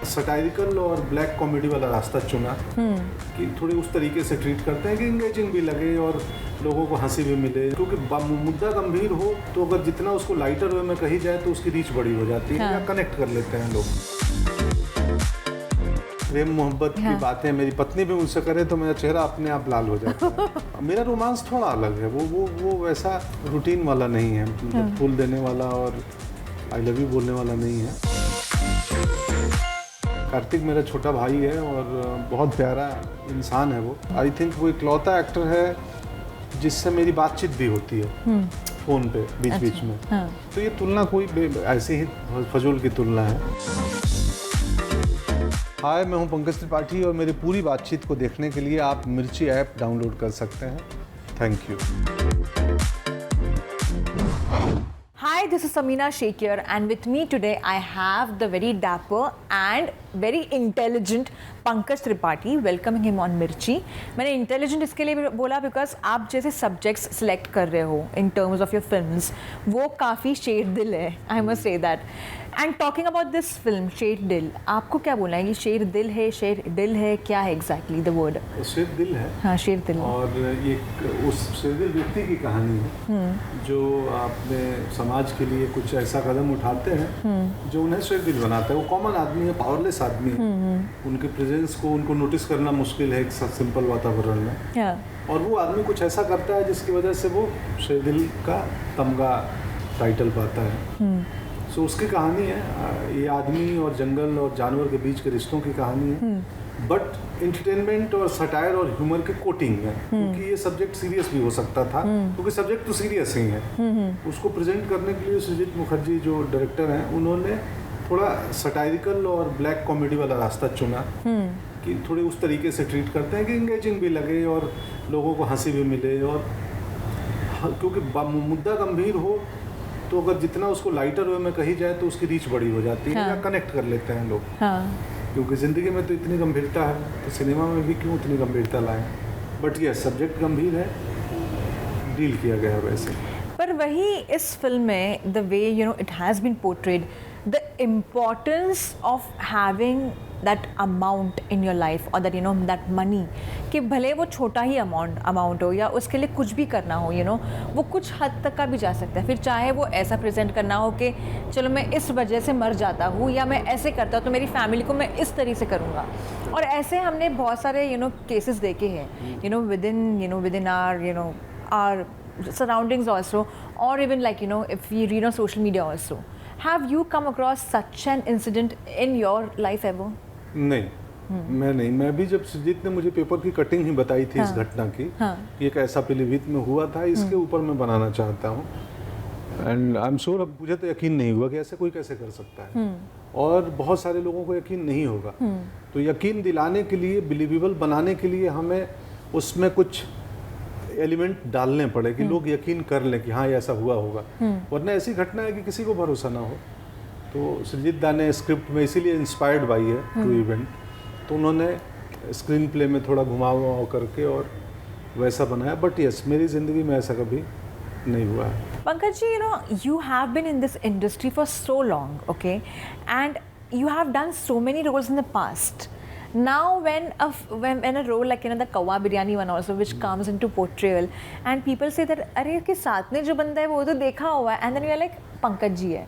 Satirical और black comedy वाला रास्ता चुना कि थोड़े उस तरीके से ट्रीट करते हैं कि इंगेजिंग भी लगे और लोगों को हंसी भी मिले, क्योंकि मुद्दा गंभीर हो तो अगर जितना उसको लाइटर वे में कही जाए तो उसकी रीच बड़ी हो जाती है, या कनेक्ट कर लेते हैं लोग। प्रेम मोहब्बत की बातें मेरी पत्नी भी मुझसे करे तो मेरा चेहरा अपने आप लाल हो जाता है। मेरा रोमांस थोड़ा अलग है, वो वैसा रूटीन वाला नहीं है, मतलब फूल देने वाला और आई लव यू बोलने वाला नहीं है। कार्तिक मेरा छोटा भाई है और बहुत प्यारा इंसान है वो। आई थिंक वो इकलौता एक्टर है जिससे मेरी बातचीत भी होती है फ़ोन पे बीच बीच में। तो ये तुलना कोई ऐसे ही फजूल की तुलना है। हाय, मैं हूं पंकज त्रिपाठी और मेरी पूरी बातचीत को देखने के लिए आप मिर्ची ऐप डाउनलोड कर सकते हैं। Thank you. Hi, this is Samina Sheikh here, and with me today I have the very dapper and very intelligent Pankaj Tripathi. Welcoming him on Mirchi. मैंने intelligent इसके लिए बोला because आप जैसे subjects select कर रहे हो in terms of your films, वो काफ़ी शेर दिल है, I must say that. And talking about this film, शेर दिल, आपको क्या बोलना है? ये शेर दिल है, शेर दिल है, क्या है exactly the word? शेर दिल है। हाँ, शेर दिल। और ये उस शेर दिल व्यक्ति की कहानी है जो अपने समाज के लिए कुछ ऐसा कदम उठाते हैं जो उन्हें शेर दिल बनाता है। वो कॉमन आदमी है, पावरलेस आदमी है, उनके प्रेजेंस को उनको नोटिस करना मुश्किल है एक सिंपल वातावरण में। और वो आदमी कुछ ऐसा करता है जिसकी वजह से वो शेर दिल का तमगा टाइटल पाता है। सो उसकी कहानी है, ये आदमी और जंगल और जानवर के बीच के रिश्तों की कहानी है, बट इंटरटेनमेंट और सटायर और ह्यूमर की कोटिंग है, क्योंकि ये सब्जेक्ट सीरियस भी हो सकता था, क्योंकि सब्जेक्ट तो सीरियस ही है। उसको प्रेजेंट करने के लिए सृजित मुखर्जी जो डायरेक्टर हैं, उन्होंने थोड़ा सटायरिकल और ब्लैक कॉमेडी वाला रास्ता चुना कि थोड़े उस तरीके से ट्रीट करते हैं कि इंगेजिंग भी लगे और लोगों को हंसी भी मिले, और क्योंकि मुद्दा गंभीर हो तो अगर जितना उसको लाइटर वे में कही जाए तो उसकी रीच बड़ी हो जाती है, या कनेक्ट कर लेते हैं लोग। क्योंकि ज़िंदगी में तो इतनी गंभीरता है, तो सिनेमा में भी क्यों इतनी गंभीरता लाएं। बट ये सब्जेक्ट गंभीर है, डील किया गया है वैसे। पर वही इस फिल्म में the way it has been portrayed, the importance of having that amount in your life और दैट दैट मनी, कि भले वो छोटा ही अमाउंट हो या उसके लिए कुछ भी करना हो, वो कुछ हद तक का भी जा सकता है। फिर चाहे वो ऐसा प्रेजेंट करना हो कि चलो मैं इस वजह से मर जाता हूँ, या मैं ऐसे करता हूँ तो मेरी फैमिली को मैं इस तरीके से करूँगा। और ऐसे हमने बहुत सारे केसेस देखे हैं with in are surroundings also, or even like if we read on social media also. Have you come across such an incident in your life ever? नहीं, मैं नहीं। मैं भी जब सुजीत ने मुझे पेपर की कटिंग ही बताई थी इस घटना की, कि एक ऐसा पीलीभीत में हुआ था, इसके ऊपर मैं बनाना चाहता हूँ। एंड आई एम श्योर, अब मुझे तो यकीन नहीं हुआ कि ऐसे कोई कैसे कर सकता है, और बहुत सारे लोगों को यकीन नहीं होगा। तो यकीन दिलाने के लिए, बिलीवेबल बनाने के लिए हमें उसमें कुछ एलिमेंट डालने पड़े कि लोग यकीन कर लें कि हाँ ये ऐसा हुआ होगा, वरना ऐसी घटना है कि किसी को भरोसा ना हो। तो सृजित दा ने स्क्रिप्ट में इसीलिए इंस्पायर्ड बाई है टू इवेंट, तो उन्होंने स्क्रीन प्ले में थोड़ा घुमाव करके और वैसा बनाया। बट यस, मेरी ज़िंदगी में ऐसा कभी नहीं हुआ है। Pankaj ji, you have been in this industry for so long, okay, and you have done so many roles in the past. Now when a role like the Kawa Biryani one also, which comes into portrayal, and people say that अरे के साथ में जो बंदा है वो तो देखा हुआ है, and then you are like Pankaj ji है.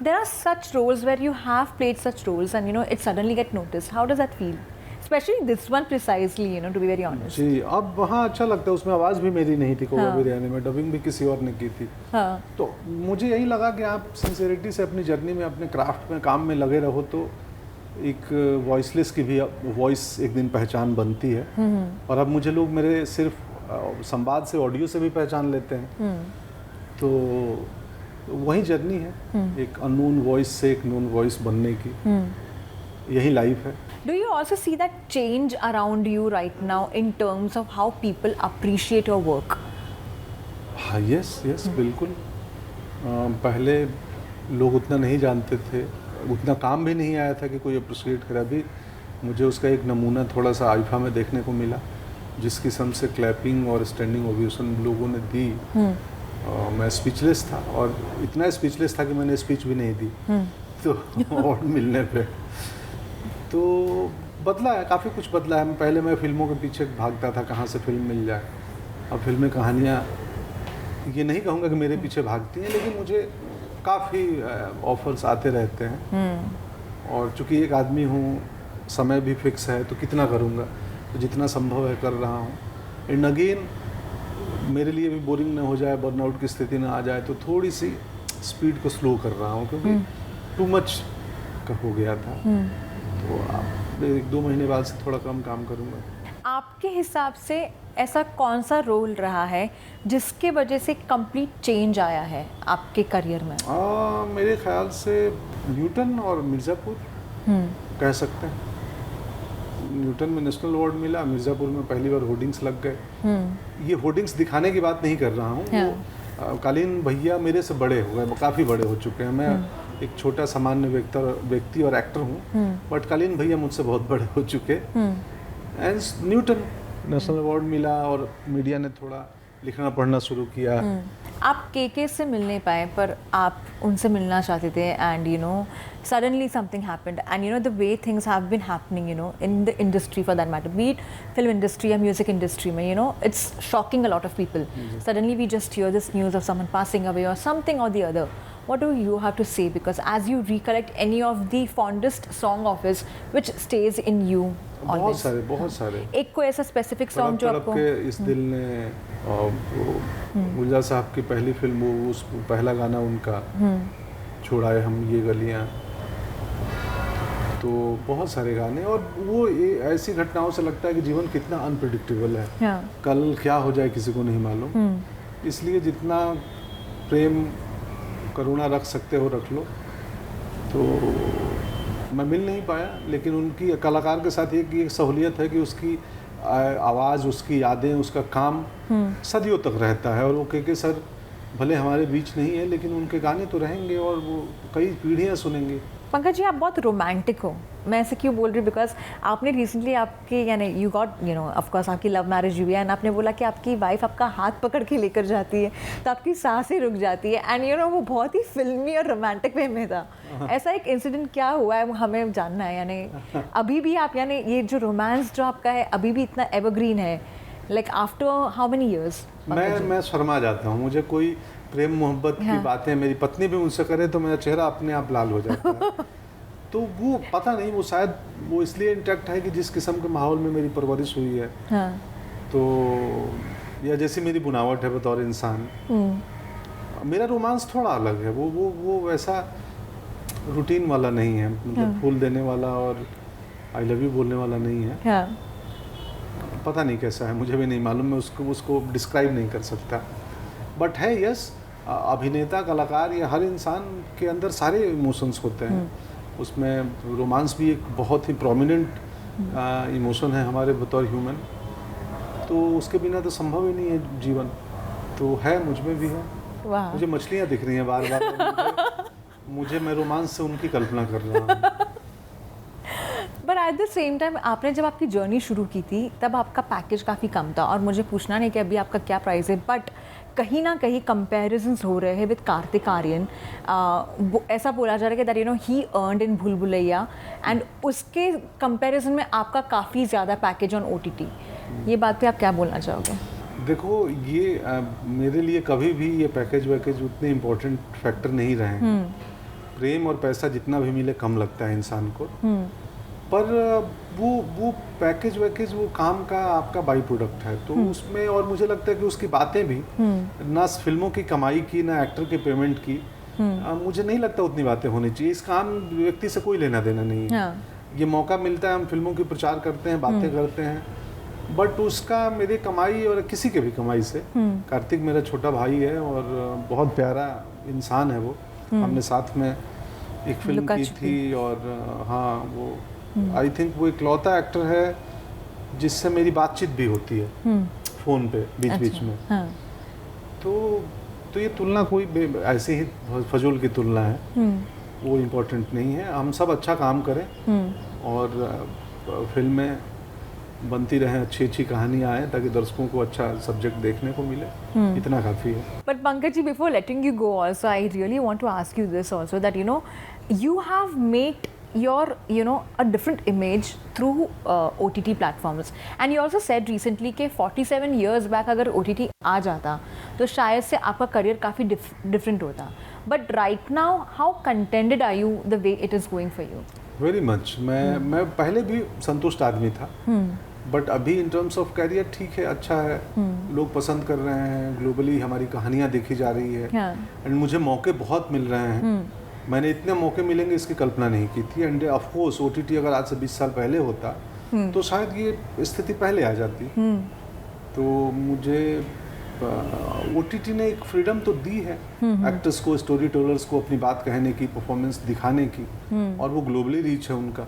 There are such roles where you have played such roles and it suddenly get noticed. How does that feel? Especially this one precisely, to be very honest. जी, अब वहाँ अच्छा लगता है। उसमें आवाज़ भी मेरी नहीं थी कौवा बिरयानी में, डबिंग भी किसी और ने की थी। तो मुझे यही लगा कि आप सिंसियरिटी से अपनी जर्नी में, अपने क्राफ्ट में, काम में लगे रहो तो एक वॉइसलेस की भी वॉइस एक दिन पहचान बनती है। और अब मुझे लोग मेरे सिर्फ संवाद से, ऑडियो से भी पहचान लेते हैं। तो वही जर्नी है, एक अननोन वॉइस से एक नोन वॉइस बनने की, यही लाइफ है। Do you also see that change around you right now in terms of how people appreciate your work? हाँ, यस बिल्कुल। पहले लोग उतना नहीं जानते थे, उतना काम भी नहीं आया था कि कोई अप्रिशिएट करे। अभी मुझे उसका एक नमूना थोड़ा सा आईफा में देखने को मिला, जिस किस्म से क्लैपिंग और स्टैंडिंग ओवेशन लोगों ने दी। मैं स्पीचलेस था, और इतना स्पीचलेस था कि मैंने स्पीच भी नहीं दी तो अवार्ड मिलने पे। तो बदला है, काफ़ी कुछ बदला है। पहले मैं फिल्मों के पीछे भागता था, कहाँ से फिल्म मिल जाए। अब फिल्में, कहानियाँ, ये नहीं कहूँगा कि मेरे पीछे भागती हैं, लेकिन मुझे काफ़ी ऑफर्स आते रहते हैं। और चूँकि एक आदमी हूँ, समय भी फिक्स है, तो कितना करूँगा, तो जितना संभव है कर रहा हूँ। एंड अगेन मेरे लिए भी बोरिंग ना हो जाए, बर्नआउट की स्थिति ना आ जाए, तो थोड़ी सी स्पीड को स्लो कर रहा हूँ, क्योंकि टू मच का हो गया था। तो अब 1-2 महीने बाद से थोड़ा कम काम करूँगा। आपके हिसाब से ऐसा कौन सा रोल रहा है जिसके वजह से कंप्लीट चेंज आया है आपके करियर में? मेरे ख्याल से न्यूटन और मिर्ज़ापुर कह सकते हैं। न्यूटन में नेशनल अवार्ड मिला, मिर्ज़ापुर में पहली बार होर्डिंग्स लग गए। ये होर्डिंग्स दिखाने की बात नहीं कर रहा हूँ, वो कालीन भैया मेरे से बड़े हो गए, काफ़ी बड़े हो चुके हैं। मैं एक छोटा सामान्य व्यक्ति और एक्टर हूँ, बट कालीन भैया मुझसे बहुत बड़े हो चुके। एंड न्यूटन नेशनल अवार्ड मिला और मीडिया ने थोड़ा लिखना पढ़ना शुरू किया। आप के से मिल नहीं पाए, पर आप उनसे मिलना चाहते थे, and you know suddenly something happened, and you know the way things have been happening, you know in the industry for that matter, be it film industry या म्यूजिक इंडस्ट्री में, you know it's shocking a lot of people. Suddenly we just hear this news of someone passing away और something और the other. What do you have to say? Because as you recollect any of the fondest song of his which stays in you always. बहुत सारे एक कोई ऐसा specific song जो आपको के इस दिल ने, गुलजार साहब की पहली फिल्म, वो उस पहला गाना उनका छोड़ाए हम ये गलियां, तो बहुत सारे गाने। और वो ऐसी घटनाओं से लगता है कि जीवन कितना अनप्रेडिक्टेबल है, कल क्या हो जाए किसी को नहीं मालूम। इसलिए जितना प्रेम करुणा रख सकते हो रख लो। तो मैं मिल नहीं पाया, लेकिन उनकी कलाकार के साथ एक सहूलियत है कि उसकी आवाज़, उसकी यादें, उसका काम सदियों तक रहता है। और वो के सर भले हमारे बीच नहीं है, लेकिन उनके गाने तो रहेंगे और वो कई पीढ़ियाँ सुनेंगे। पंकज जी, आप बहुत रोमांटिक हो। मैं ऐसे क्यों बोल रही हूँ, बिकॉज आपने रिसेंटली आपके यानी you got you know of course आपकी लव मैरिज हुई है, एंड आपने बोला कि आपकी वाइफ आपका हाथ पकड़ के लेकर जाती है तो आपकी सांसें रुक जाती है, एंड यू नो वो बहुत ही फिल्मी और रोमांटिक वे में था। ऐसा एक इंसिडेंट क्या हुआ है, हमें जानना है। यानी अभी भी आप, यानी ये जो रोमांस जो आपका है अभी भी इतना एवरग्रीन है, like after how many years? मैं शर्मा जाता हूँ, मुझे कोई प्रेम मोहब्बत की बातें मेरी पत्नी भी मुझसे करे तो मेरा चेहरा अपने आप लाल हो जाता है। तो वो पता नहीं, वो शायद वो इसलिए इंटैक्ट है कि जिस किस्म के माहौल में मेरी परवरिश हुई है। तो या जैसी मेरी बुनावट है बतौर इंसान, मेरा रोमांस थोड़ा अलग है। वो वैसा रूटीन वाला नहीं है, मतलब फूल देने वाला और आई लव यू बोलने वाला नहीं है। पता नहीं कैसा है, मुझे भी नहीं मालूम, मैं उसको डिस्क्राइब नहीं कर सकता। बट है यस, अभिनेता, कलाकार या हर इंसान के अंदर सारे इमोशंस होते हैं। उसमें रोमांस भी एक बहुत ही प्रोमिनेंट इमोशन है हमारे बतौर ह्यूमन, तो उसके बिना तो संभव ही नहीं है जीवन। तो है, मुझ में भी है। मुझे मछलियाँ दिख रही हैं बार बार, मुझे मैं रोमांस से उनकी कल्पना कर रहा हूँ। But at the same time आपने जब आपकी जर्नी शुरू की थी तब आपका पैकेज काफ़ी कम था, और मुझे पूछना नहीं कि अभी आपका क्या प्राइस है, बट कहीं ना कहीं कंपैरिजंस हो रहे हैं विद कार्तिक आर्यन। ऐसा बोला जा रहा है कि that you know he earned in Bhool Bhulaiyaa, and उसके कंपैरिजन में आपका काफ़ी ज़्यादा पैकेज ऑन OTT। ये बात पे आप क्या बोलना चाहोगे? देखो, ये मेरे लिए कभी भी ये पैकेज वैकेज उतने इम्पोर्टेंट फैक्टर नहीं रहे हैं। प्रेम और पैसा जितना भी मिले कम लगता है इंसान को, पर वो पैकेज वैकेज वो काम का आपका बाई प्रोडक्ट है। तो उसमें, और मुझे लगता है कि उसकी बातें भी ना फिल्मों की कमाई की ना एक्टर के पेमेंट की, मुझे नहीं लगता उतनी बातें होनी चाहिए। इसका आम व्यक्ति से कोई लेना देना नहीं है। ये मौका मिलता है, हम फिल्मों की प्रचार करते हैं, बातें करते हैं, बट उसका मेरे कमाई और किसी के भी कमाई से, कार्तिक मेरा छोटा भाई है और बहुत प्यारा इंसान है वो। हमने साथ में एक फिल्म की थी, और हाँ, वो आई थिंक वो इकलौता एक्टर है जिससे मेरी बातचीत भी होती है फोन पे बीच बीच में। तो ये तुलना कोई ऐसे ही फजूल की तुलना है, वो इम्पोर्टेंट नहीं है। हम सब अच्छा काम करें और फिल्में बनती रहें, अच्छी अच्छी कहानियाँ आए, ताकि दर्शकों को अच्छा सब्जेक्ट देखने को मिले, इतना काफ़ी है। But Pankaj ji, before letting you go also, I really want to ask you this also, that you know you have made your a different image through OTT platforms, and you also said recently कि 47 years back अगर OTT आ जाता तो शायद से आपका career काफ़ी different होता, but right now how contented are you the way it is going for you? Very much. मैं पहले भी संतुष्ट आदमी था, बट अभी इन टर्म्स ऑफ कैरियर ठीक है, अच्छा है, लोग पसंद कर रहे हैं, ग्लोबली हमारी कहानियाँ देखी जा रही है, एंड मुझे मौके बहुत मिल रहे हैं। मैंने इतने मौके मिलेंगे इसकी कल्पना नहीं की थी, एंड ऑफ कोर्स OTT अगर आज से 20 साल पहले होता तो शायद ये स्थिति पहले आ जाती। तो मुझे OTT ने एक फ्रीडम तो दी है एक्टर्स को, स्टोरी टेलर्स को अपनी बात कहने की, परफॉर्मेंस दिखाने की, और वो ग्लोबली रीच है उनका।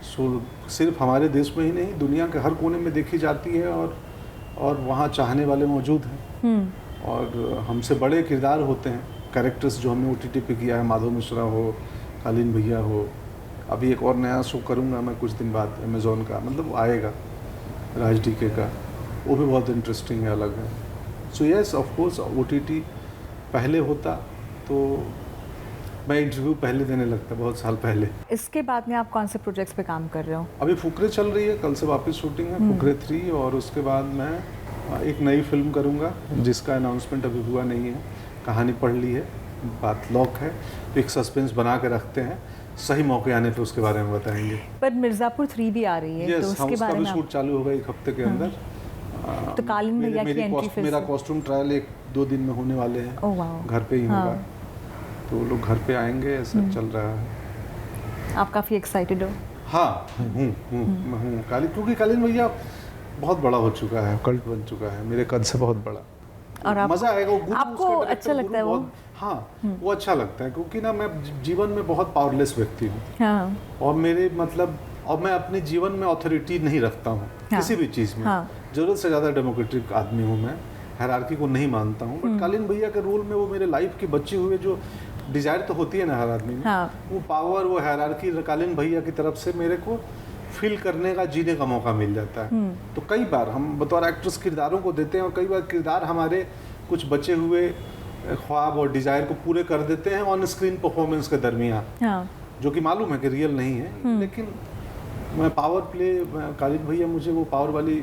सो सिर्फ हमारे देश में ही नहीं, दुनिया के हर कोने में देखी जाती है, और वहाँ चाहने वाले मौजूद हैं, और हमसे बड़े किरदार होते हैं, कैरेक्टर्स जो हमने OTT पे किया है, माधव मिश्रा हो, कालीन भैया हो, अभी एक और नया शो करूँगा मैं कुछ दिन बाद अमेज़ॉन का, मतलब आएगा राज DK का, वो भी बहुत इंटरेस्टिंग है, अलग है। So yes of course OTT पहले होता तो मैं इंटरव्यू पहले देने लगता, बहुत साल पहले। इसके बाद में आप कौन से प्रोजेक्ट्स पे काम कर रहे हो? अभी फुकरे चल रही है, कल से वापस शूटिंग है फुकरे 3, और उसके बाद मैं एक नई फिल्म करूँगा जिसका अनाउंसमेंट अभी हुआ नहीं है, कहानी पढ़ ली है, बात लॉक है, तो एक सस्पेंस बना के रखते हैं, सही मौके आने पे उसके बारे में बताएंगे। पर मिर्ज़ापुर 3 भी आ रही है, yes, तो उसके बारे में शूट चालू होगा एक हफ्ते के अंदर। तो कालीन भैया की एंट्री फिर मेरा कॉस्ट्यूम ट्रायल 1-2 दिन में होने वाले हैं। ओह वाओ, घर पे ही होगा, तो वो लोग घर पे आएंगे, ऐसा चल रहा है। आप काफ़ी एक्साइटेड हो? हाँ हूँ क्योंकि कालीन भैया बहुत बड़ा हो चुका है, कल्ट बन चुका है, मेरे कद से बहुत बड़ा, और मजा आएगा। आपको अच्छा लगता है वो? हाँ, वो अच्छा लगता है, क्योंकि ना मैं जीवन में बहुत पावरलेस व्यक्ति हूँ। हाँ। और मेरे मतलब, और मैं अपने जीवन में अथॉरिटी नहीं रखता हूँ किसी भी चीज़ में। जरूरत से ज़्यादा डेमोक्रेटिक आदमी हूँ मैं, हायरार्की को नहीं मानता हूँ, बट कालीन भैया के रोल में वो मेरे लाइफ की बची हुई जो डिजायर तो होती है ना हर आदमी में, वो पावर, वो हायरार्की कालीन भैया की तरफ से मेरे को फील करने का, जीने का मौका मिल जाता है। तो कई बार हम बतौर एक्ट्रेस किरदारों को देते हैं, और कई बार किरदार हमारे कुछ बचे हुए ख्वाब और डिजायर को पूरे कर देते हैं ऑन स्क्रीन परफॉर्मेंस के दरमियान, जो कि मालूम है कि रियल नहीं है, लेकिन मैं पावर प्ले, कालीन भैया मुझे वो पावर वाली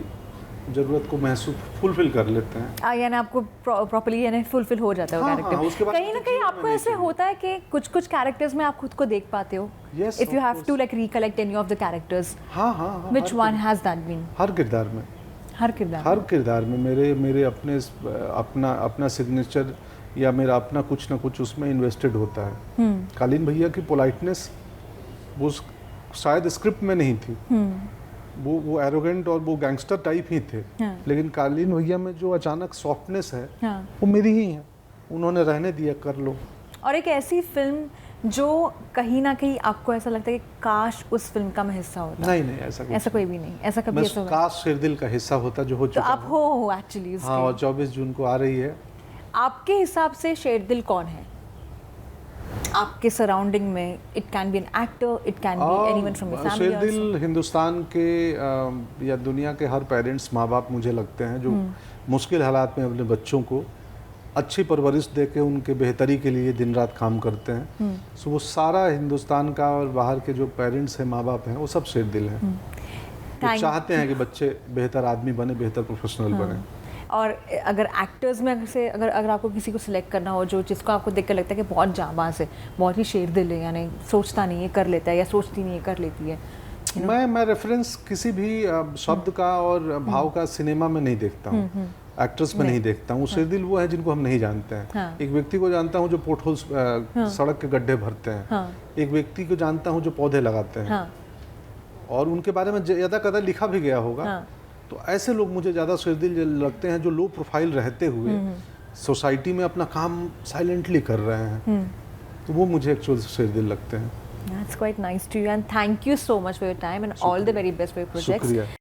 जरूरत को महसूस फुलफिल कर लेते हैं, यानी आपको प्रॉपर्ली यानी फुलफिल हो जाता है वो कैरेक्टर। कहीं ना कहीं आपको ऐसे होता है कि कुछ कैरेक्टर्स में आप खुद को देख पाते हो, if you have to like recollect any of the characters. हाँ, which one has that been? हर किरदार में मेरे अपना सिग्नेचर या मेरा अपना कुछ ना कुछ उसमें इन्वेस्टेड होता है। कालीन भैया की पोलाइटनेस वो शायद स्क्रिप्ट में नहीं थी, वो एरोगेंट और वो गैंगस्टर टाइप ही थे, लेकिन कालीन भैया में जो अचानक सॉफ्टनेस है, वो मेरी ही है, उन्होंने रहने दिया, कर लो। और एक ऐसी फिल्म जो कहीं ना कहीं आपको ऐसा लगता है कि काश उस फिल्म का मैं हिस्सा होता? नहीं, ऐसा कोई भी नहीं, ऐसा कभी ऐसा काश शेरदिल का हिस्सा होता, जो हो चुका। तो आप हो एक्चुअली। हाँ, और 24 जून को आ रही है। आपके हिसाब से शेरदिल कौन है आपके सराउंडिंग में? It can be an actor, it can be anyone from your family. शेरदिल हिंदुस्तान के या दुनिया के हर पेरेंट्स, माँ बाप मुझे लगते हैं, जो मुश्किल हालात में अपने बच्चों को अच्छी परवरिश दे के उनके बेहतरी के लिए दिन रात काम करते हैं। सो वो सारा हिंदुस्तान का और बाहर के जो पेरेंट्स हैं, माँ बाप हैं, वो सब शेरदिल हैं। वो चाहते हैं कि बच्चे बेहतर आदमी बने, बेहतर प्रोफेशनल बने। और अगर एक्टर्स में से अगर आपको किसी को सिलेक्ट करना हो जो जिसको आपको देख कर लगता है कि बहुत जाबाज है, बहुत ही शेरदिल है, यानी सोचता नहीं है कर लेता है, या सोचती नहीं है कर लेती है, मैं रेफरेंस किसी भी शब्द का और भाव का सिनेमा में नहीं देखता हूँ, एक्टर्स में नहीं देखता हूँ। शेरदिल वो है जिनको हम नहीं जानते हैं। एक व्यक्ति को जानता हूँ जो पोटहोल्स, सड़क के गड्ढे भरते हैं। एक व्यक्ति को जानता हूँ जो पौधे लगाते हैं, और उनके बारे में ज्यादा कदा लिखा भी गया होगा। तो ऐसे लोग मुझे ज़्यादा शेरदिल लगते हैं, जो लो प्रोफाइल रहते हुए सोसाइटी में अपना काम साइलेंटली कर रहे हैं, तो वो मुझे एक्चुअल शेरदिल लगते हैं। That's quite nice to you, and thank you so much for your time and all the very best for your projects.